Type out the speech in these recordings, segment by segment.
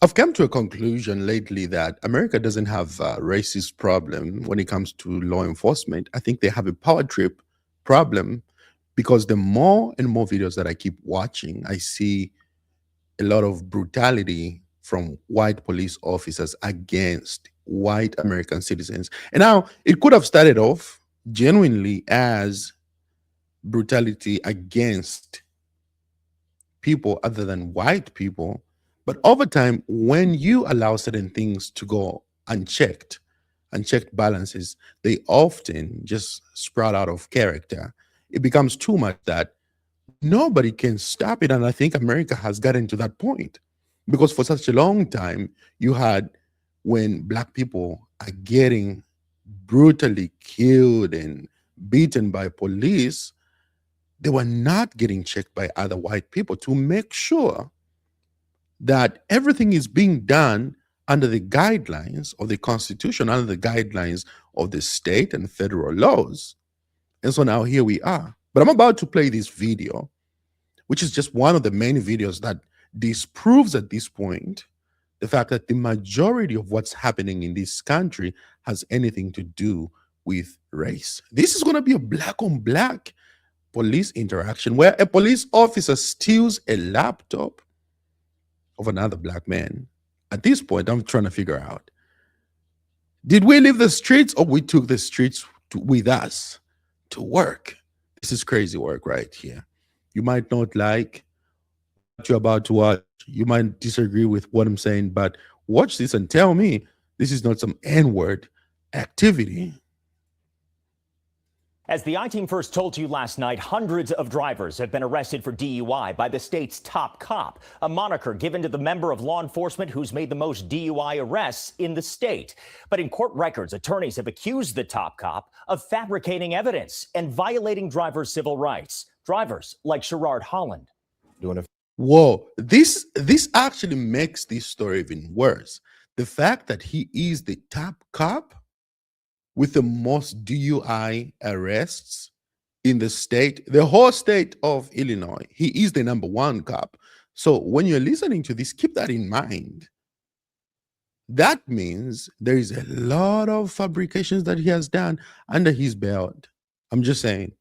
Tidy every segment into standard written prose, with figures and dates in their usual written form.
I've come to a conclusion lately that America doesn't have a racist problem when it comes to law enforcement. I think they have a power trip problem because the more and more videos that I keep watching, I see a lot of brutality from white police officers against white American citizens. And now it could have started off genuinely as brutality against people other than white people. But over time, when you allow certain things to go unchecked, unchecked balances, they often just sprout out of character. It becomes too much that nobody can stop it. And I think America has gotten to that point because for such a long time, you had when black people are getting brutally killed and beaten by police, they were not getting checked by other white people to make sure that everything is being done under the guidelines of the Constitution, under the guidelines of the state and federal laws. And so now here we are. But I'm about to play this video, which is just one of the many videos that disproves at this point the fact that the majority of what's happening in this country has anything to do with race. This is going to be a black on black police interaction where a police officer steals a laptop of another black man. At this point, I'm trying to figure out, did we leave the streets or we took the streets with us to work? This is crazy work right here. You might not like what you're about to watch. You might disagree with what I'm saying, but watch this and tell me this is not some N word activity. As the I-Team first told you last night, hundreds of drivers have been arrested for DUI by the state's top cop, a moniker given to the member of law enforcement who's made the most DUI arrests in the state. But in court records, attorneys have accused the top cop of fabricating evidence and violating drivers' civil rights. Drivers like Sherrard Holland. Whoa, this actually makes this story even worse. The fact that he is the top cop with the most DUI arrests in the state, the whole state of Illinois. He is the number one cop. So when you're listening to this, keep that in mind. That means there is a lot of fabrications that he has done under his belt. I'm just saying.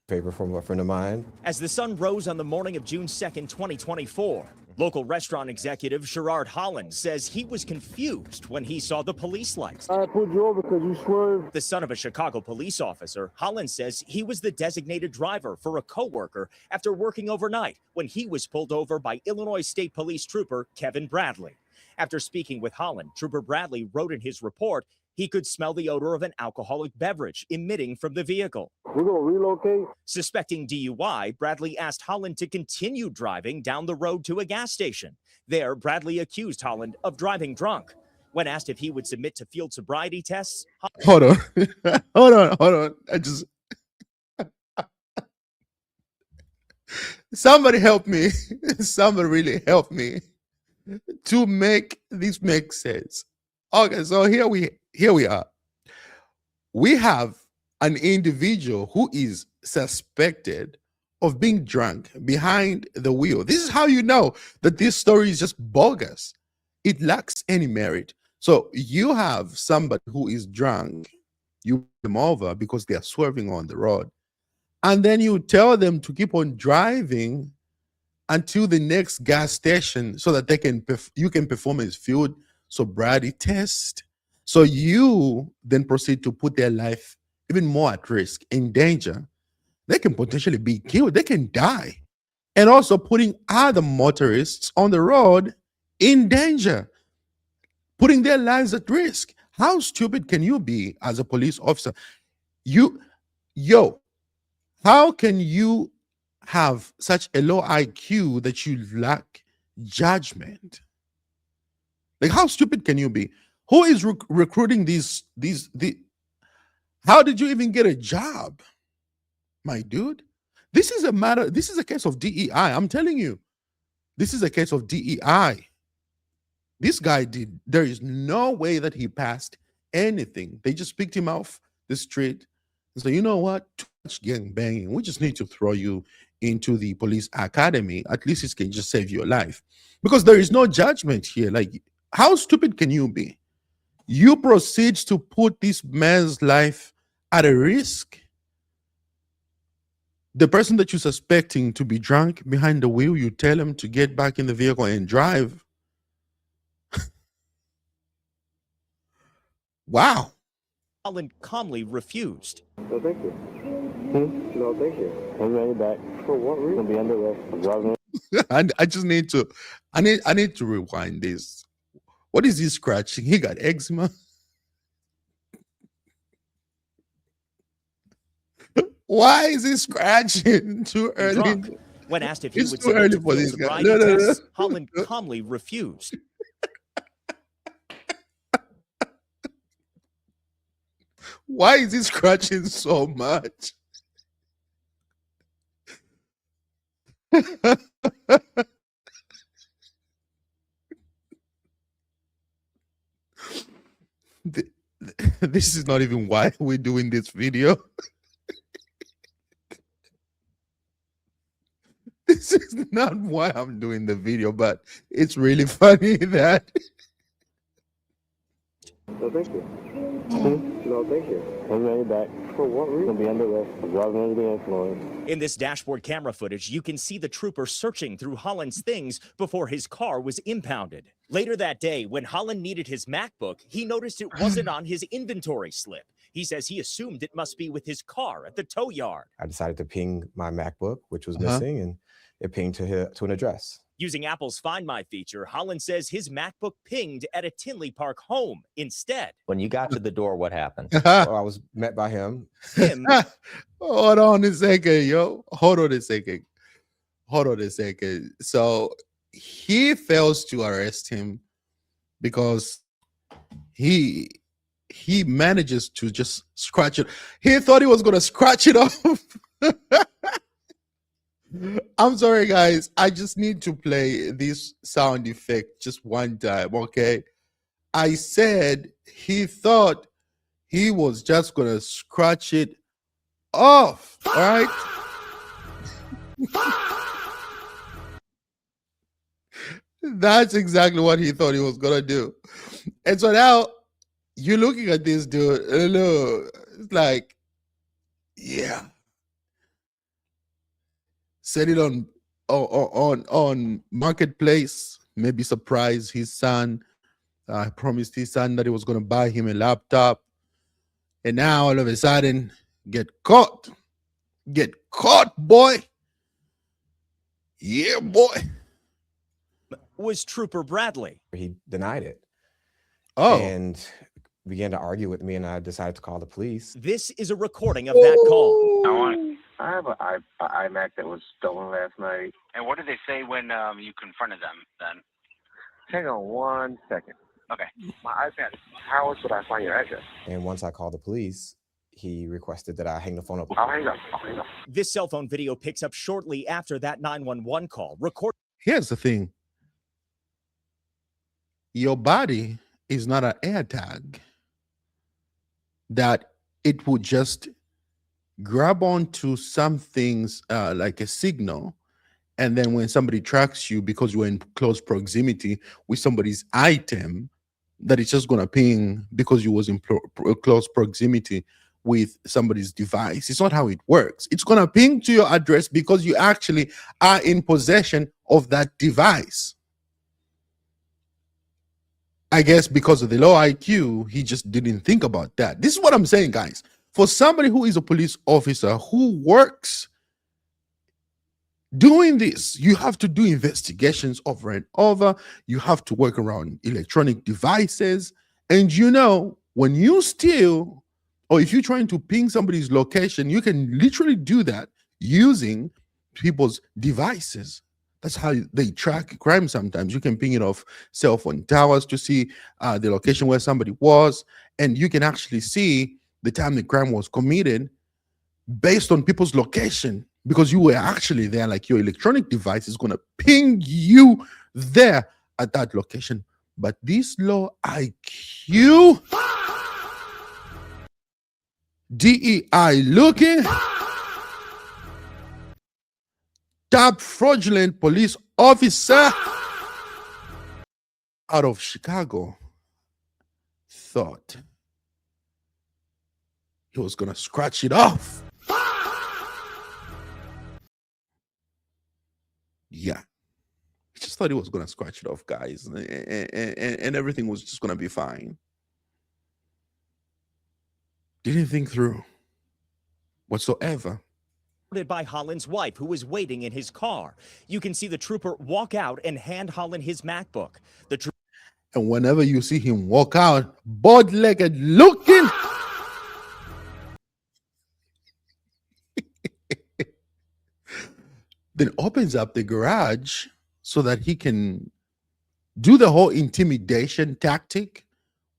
Paper from a friend of mine. As the sun rose on the morning of June 2nd, 2024, local restaurant executive Sherrard Holland says he was confused when he saw the police lights. I pulled you over because you swerved. The son of a Chicago police officer, Holland says he was the designated driver for a coworker after working overnight when he was pulled over by Illinois State Police Trooper Kevin Bradley. After speaking with Holland, Trooper Bradley wrote in his report he could smell the odor of an alcoholic beverage emitting from the vehicle. We're going to relocate. Suspecting DUI, Bradley asked Holland to continue driving down the road to a gas station. There, Bradley accused Holland of driving drunk. When asked if he would submit to field sobriety tests, Hold on. hold on. I just somebody help me. Somebody really help me to make this make sense. Okay, so here we are. We have an individual who is suspected of being drunk behind the wheel. This is how you know that this story is just bogus. It lacks any merit. So you have somebody who is drunk, you pull them over because they are swerving on the road, and then you tell them to keep on driving until the next gas station so that you can perform a field sobriety test. So you then proceed to put their life even more at risk, in danger. They can potentially be killed, they can die, and also putting other motorists on the road in danger, putting their lives at risk. How stupid can you be as a police officer? How can you have such a low IQ that you lack judgment? Like, how stupid can you be? Who is recruiting these? How did you even get a job, my dude? This is a case of DEI. I'm telling you, this is a case of DEI. This guy there is no way that he passed anything. They just picked him off the street and said, you know what? Too much gang banging. We just need to throw you into the police academy, at least it can just save your life. Because there is no judgment here. Like, how stupid can you be? You proceed to put this man's life at a risk. The person that you're suspecting to be drunk behind the wheel, you tell him to get back in the vehicle and drive. Wow. Holland calmly refused. No, thank you. No, thank you. I'm ready back. For what reason? Be under arrest. I'm driving. I just need to, I need to rewind this. What is he scratching? He got eczema. Why is he scratching too early? Drunk. When asked if he It's would too submit early to for field this guy. sobriety No. tests, Holland calmly refused. Why is he scratching so much? This is not even why we're doing this video. This is not why I'm doing the video, but it's really funny that No, thank you. No, thank you. I'm ready back. For what reason? Be under arrest. I'm driving under the influence. In this dashboard camera footage, you can see the trooper searching through Holland's things before his car was impounded. Later that day, when Holland needed his MacBook, he noticed it wasn't on his inventory slip. He says he assumed it must be with his car at the tow yard. I decided to ping my MacBook, which was Uh-huh. missing, and it pinged to an address. Using Apple's Find My feature, Holland says his MacBook pinged at a Tinley Park home instead. When you got to the door, what happened? So I was met by him. Him Hold on a second, yo. Hold on a second. So he fails to arrest him because he manages to just scratch it. He thought he was gonna scratch it off. I'm sorry, guys. I just need to play this sound effect just one time, okay? I said he thought he was just gonna scratch it off, all right? That's exactly what he thought he was gonna do. And so now you're looking at this dude, and look, it's like, yeah. Set it on marketplace, maybe surprise his son. I promised his son that he was going to buy him a laptop, and now all of a sudden get caught, boy. Yeah, boy. was Trooper Bradley. He denied it Oh, and began to argue with me, and I decided to call the police. This is a recording of that call. I have an iMac that was stolen last night. And what did they say when you confronted them then? Hang on 1 second. Okay. My iPad. How else would I find your address? And once I called the police, he requested that I hang the phone up. I'll hang up. This cell phone video picks up shortly after that 911 call. here's the thing. Your body is not an AirTag that it would just grab onto some things like a signal, and then when somebody tracks you because you're in close proximity with somebody's item, that it's just gonna ping because you was in close proximity with somebody's device. It's not how it works. It's gonna ping to your address because you actually are in possession of that device. I guess because of the low IQ, he just didn't think about that. This is what I'm saying, guys. For somebody who is a police officer who works doing this, you have to do investigations over and over. You have to work around electronic devices. And you know, when you steal, or if you're trying to ping somebody's location, you can literally do that using people's devices. That's how they track crime sometimes. You can ping it off cell phone towers to see the location where somebody was, and you can actually see the time the crime was committed based on people's location, because you were actually there. Like, your electronic device is going to ping you there at that location. But this low IQ DEI looking top fraudulent police officer out of Chicago thought he was going to scratch it off. Yeah. He just thought he was going to scratch it off, guys. And everything was just going to be fine. Didn't think through whatsoever. By Holland's wife, who was waiting in his car. You can see the trooper walk out and hand Holland his MacBook. And whenever you see him walk out, bow-legged looking, then opens up the garage so that he can do the whole intimidation tactic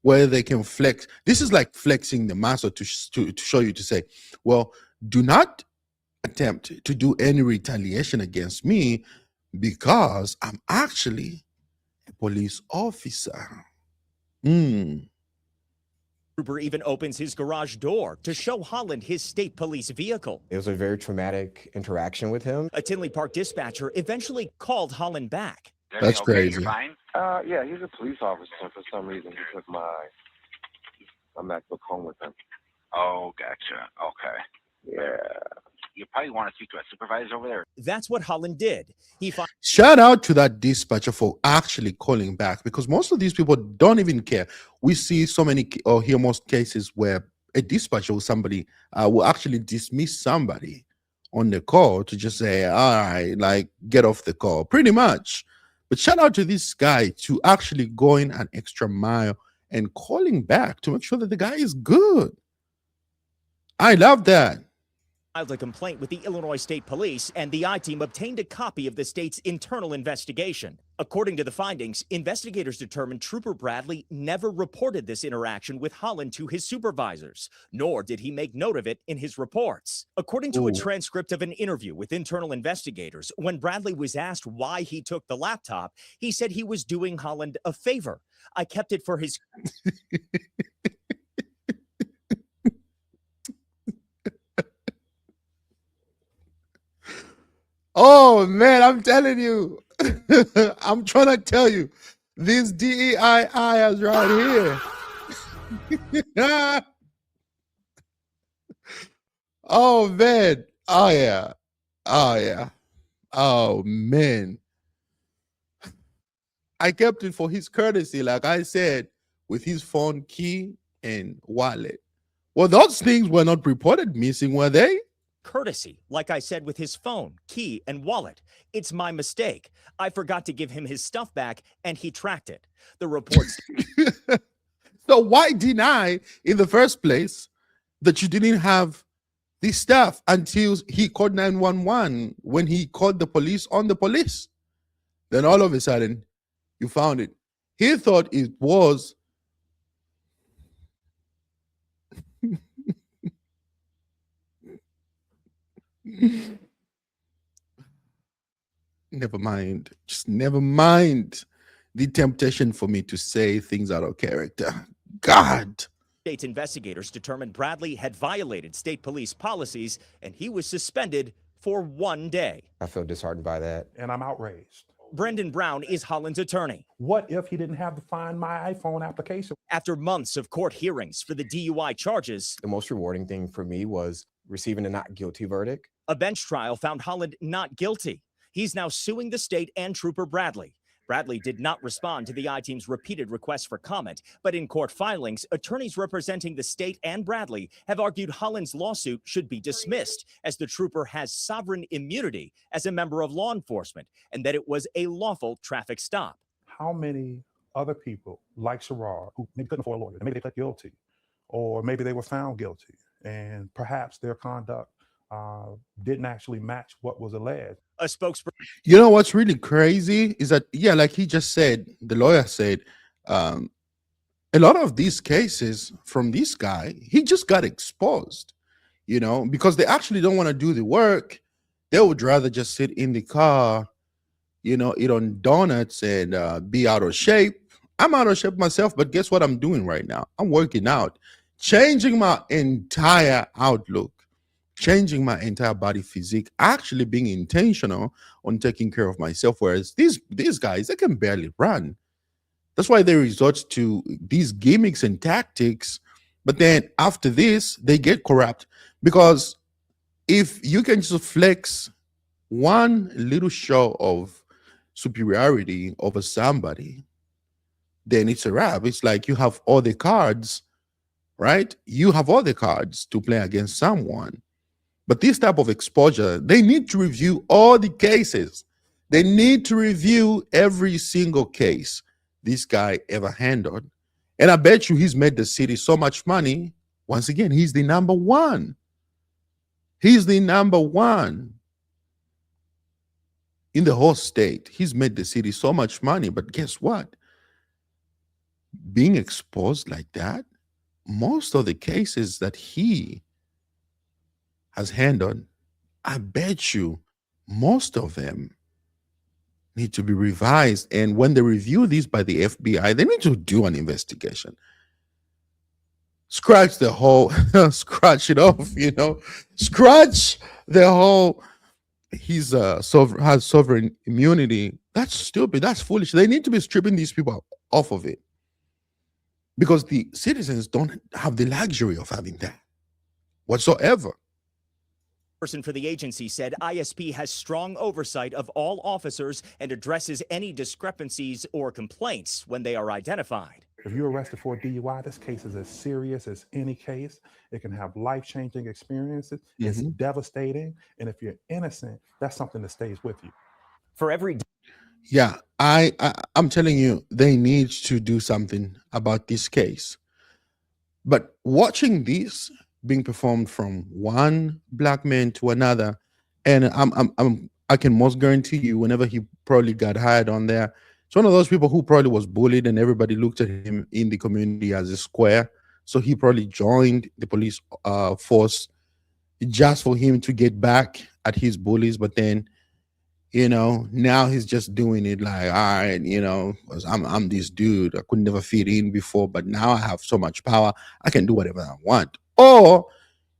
where they can flex. This is like flexing the muscle to show you, to say, well, do not attempt to do any retaliation against me because I'm actually a police officer. Trooper even opens his garage door to show Holland his state police vehicle. It was a very traumatic interaction with him. A Tinley Park dispatcher eventually called Holland back. That's Okay, crazy. you're fine? Yeah, he's a police officer. For some reason, he took my MacBook home with him. Oh, gotcha. Okay. Yeah. You probably want to speak to a supervisor over there. That's what Holland did. He Shout out to that dispatcher for actually calling back, because most of these people don't even care. We see so many or hear most cases where a dispatcher or somebody will actually dismiss somebody on the call to just say, all right, like, get off the call, pretty much. But shout out to this guy to actually going an extra mile and calling back to make sure that the guy is good. I love that. filed a complaint with the Illinois State Police, and the I-Team obtained a copy of the state's internal investigation. According to the findings, investigators determined Trooper Bradley never reported this interaction with Holland to his supervisors, nor did he make note of it in his reports. According to a transcript of an interview with internal investigators, when Bradley was asked why he took the laptop, he said he was doing Holland a favor. I kept it for his... Oh, man, I'm telling you. I'm trying to tell you. This DEI is right here. Oh, man. Oh, yeah. Oh, yeah. Oh, man. I kept it for his courtesy, like I said, with his phone, key, and wallet. Well, those things were not reported missing, were they? Courtesy, like I said, with his phone, key, and wallet. It's my mistake. I forgot to give him his stuff back, and he tracked it. The reports. So why deny in the first place that you didn't have this stuff until he called 911 when he called the police on the police? Then all of a sudden, you found it. He thought it was never mind. Just never mind the temptation for me to say things out of character. God. State's investigators determined Bradley had violated state police policies, and he was suspended for 1 day. I feel disheartened by that. And I'm outraged. Brendan Brown is Holland's attorney. What if he didn't have the Find My iPhone application? After months of court hearings for the DUI charges, The most rewarding thing for me was receiving a not guilty verdict. a bench trial found Holland not guilty. He's now suing the state and Trooper Bradley. Bradley did not respond to the I-Team's repeated requests for comment, but in court filings, attorneys representing the state and Bradley have argued Holland's lawsuit should be dismissed, as the trooper has sovereign immunity as a member of law enforcement, and that it was a lawful traffic stop. How many other people like Sherrod who maybe couldn't afford a lawyer, maybe they pled guilty, or maybe they were found guilty, and perhaps their conduct didn't actually match what was alleged? A spokesperson. You know what's really crazy is that, yeah, like he just said, the lawyer said, a lot of these cases from this guy, he just got exposed, you know, because they actually don't want to do the work. They would rather just sit in the car, you know, eat on donuts and be out of shape. I'm out of shape myself, but guess what I'm doing right now? I'm working out, changing my entire outlook. changing my entire body physique, actually being intentional on taking care of myself. Whereas these guys, they can barely run. That's why they resort to these gimmicks and tactics. But then after this, they get corrupt, because if you can just flex one little show of superiority over somebody, then it's a wrap. It's like you have all the cards, right? You have all the cards to play against someone. But this type of exposure, they need to review all the cases. They need to review every single case this guy ever handled. And I bet you he's made the city so much money. Once again, he's the number one. He's the number one in the whole state. He's made the city so much money. But guess what? Being exposed like that, most of the cases that he has handled, I bet you most of them need to be revised. And when they review these by the FBI, they need to do an investigation. Scratch the whole, scratch it off, scratch the whole, he's has sovereign immunity. That's stupid. That's foolish. They need to be stripping these people off of it, because the citizens don't have the luxury of having that whatsoever. Person for the agency said ISP has strong oversight of all officers and addresses any discrepancies or complaints when they are identified. If you're arrested for a DUI, this case is as serious as any case. It can have life-changing experiences. It's devastating. And if you're innocent, that's something that stays with you. For every Yeah, I'm telling you, they need to do something about this case. But watching this being performed from one black man to another, and I can most guarantee you, whenever he probably got hired on there, it's one of those people who probably was bullied, and everybody looked at him in the community as a square. So he probably joined the police force just for him to get back at his bullies. But then, now he's just doing it like, all right, 'cause I'm this dude. I could never fit in before, but now I have so much power, I can do whatever I want. Or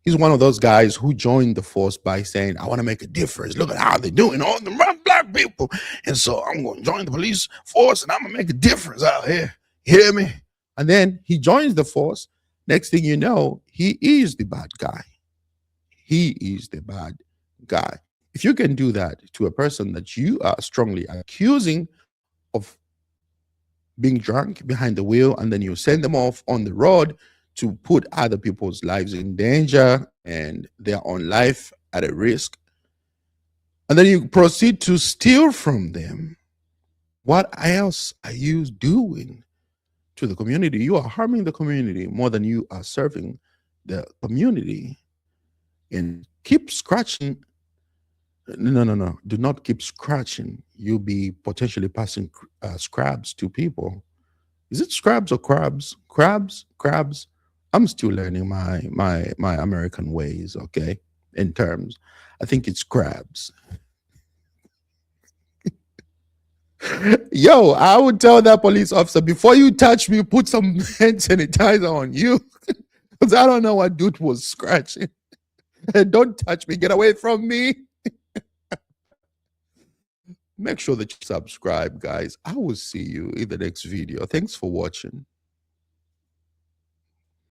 he's one of those guys who joined the force by saying, I want to make a difference. Look at how they're doing all the black people. And so I'm going to join the police force and I'm going to make a difference out here. You hear me? And then he joins the force. Next thing you know, he is the bad guy. He is the bad guy. If you can do that to a person that you are strongly accusing of being drunk behind the wheel, and then you send them off on the road to put other people's lives in danger and their own life at a risk, and then you proceed to steal from them, what else are you doing to the community? You are harming the community more than you are serving the community. And keep scratching. No. Do not keep scratching. You'll be potentially passing scrabs to people. Is it scrabs or crabs? Crabs. I'm still learning my American ways, okay? In terms, I think it's crabs. Yo, I would tell that police officer, before you touch me, put some hand sanitizer on you, because I don't know what dude was scratching. Don't touch me. Get away from me. Make sure that you subscribe, guys. I will see you in the next video. Thanks for watching.